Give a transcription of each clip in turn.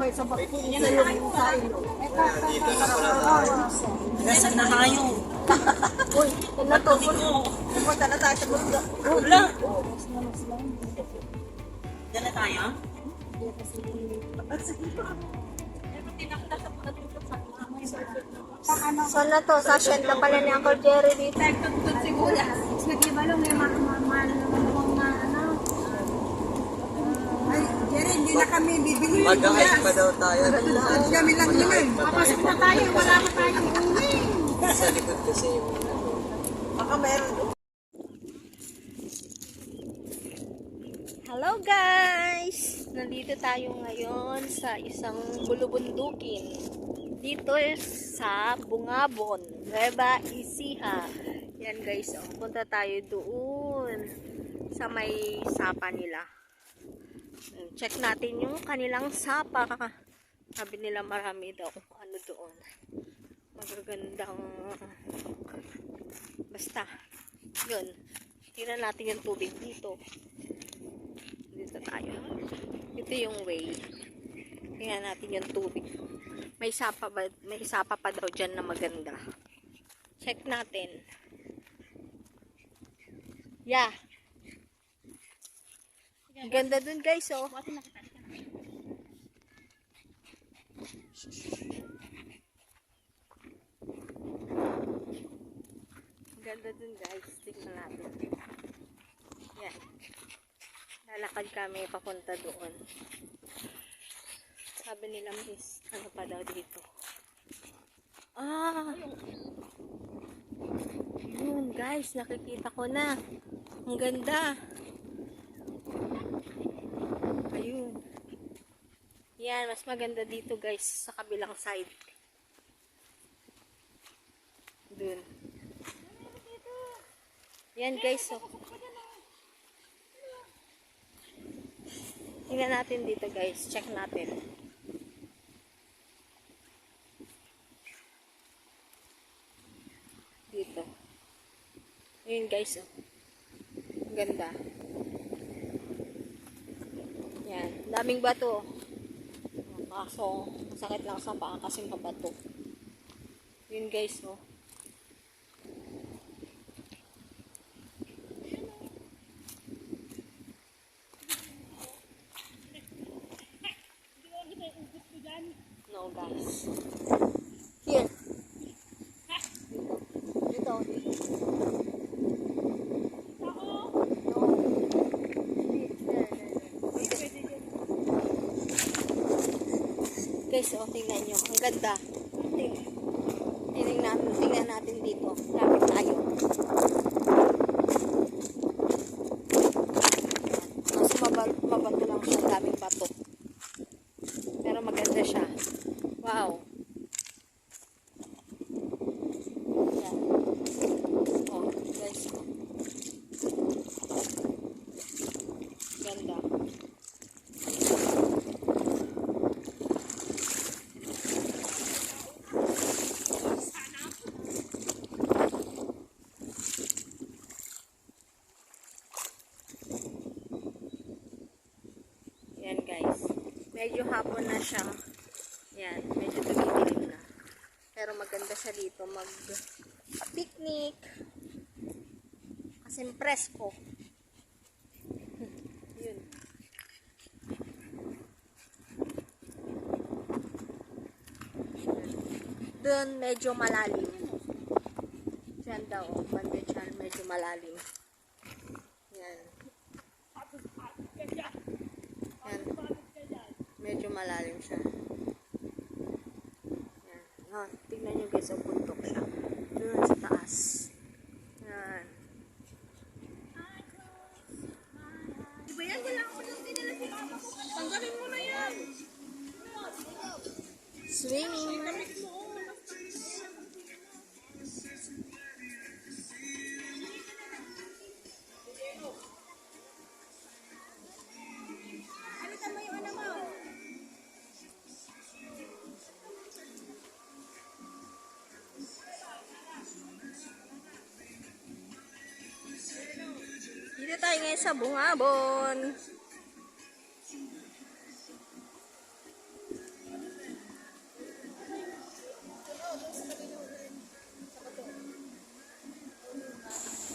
may sa bakit sa yung sa ilo. Nasaan na tayo? Uy, ito to. Pupunta na tayo sa bunda. Wala. Diyan na tayo? Saan na to? Sa asyenda pala ni Uncle Jerry dito. Jerry, hindi na kami bibili. Mag-ahit pa daw tayo. Kami lang yun. Papasok na tayo, wala pa tayong uwi. Sa likod kasi yung... Baka meron. Hello guys! Nandito tayo ngayon sa isang bulubundukin. Dito sa Bungabon, Nueva Ecija. Yan guys, oh. Punta tayo doon sa may sapa nila. Check natin yung kanilang sapa. Sabi nila marami daw ano doon. Magagandang basta. Yun. Tingnan natin yung tubig dito. Dito tayo. Ito yung way. Tingnan natin yung tubig. May sapa pa daw dyan na maganda. Check natin. Yeah. Ganda dun guys, oh. Ganda dun guys. Tingnan natin. Yan. Lalakad kami papunta doon. Sabi nila miss, ano pa daw dito. Yun guys, nakikita ko na. Ang ganda. Ayun. Yan, mas maganda dito guys, sa kabilang side. Dun. Yan guys, oh. Tingnan natin dito guys, check natin. Dito. Ayun guys, oh. Ang ganda. Yan, daming bato. Kaso, sakit lang sa paa kasi mabato. Yun guys, oh. No guys. Here. Dito. Guys, oh, tingnan nyo. Ang ganda. Tingnan natin dito. Lapit tayo. Mas mabato lang siya. Daming bato. Pero maganda siya. Wow. Yan. Oh, guys. Ganda. Yan guys. Medyo hapon na siya. Yan. Medyo tumidilim na. Pero maganda siya dito mag-picnic. Kasi presko. Yun. Doon medyo malalim. Diyan daw. Banda dyan. Medyo malalim. Yan. Yan. Medyo malalim siya. Yan. Oh, tignan nyo guys, ang puntok siya. Doon sa taas. Yan. Diba yan? Wala ako nang dinala si mama ko. Tanggalin mo na yan. Swimming. Dito tayo ngayon sa Bungabon.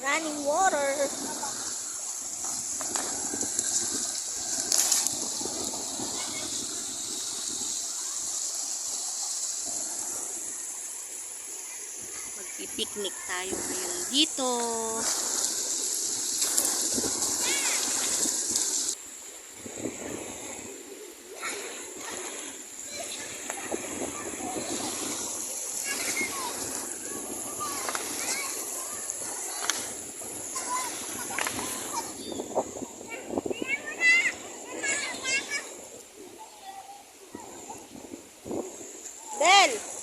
running water. Magpipiknik tayo ngayon dito. Del!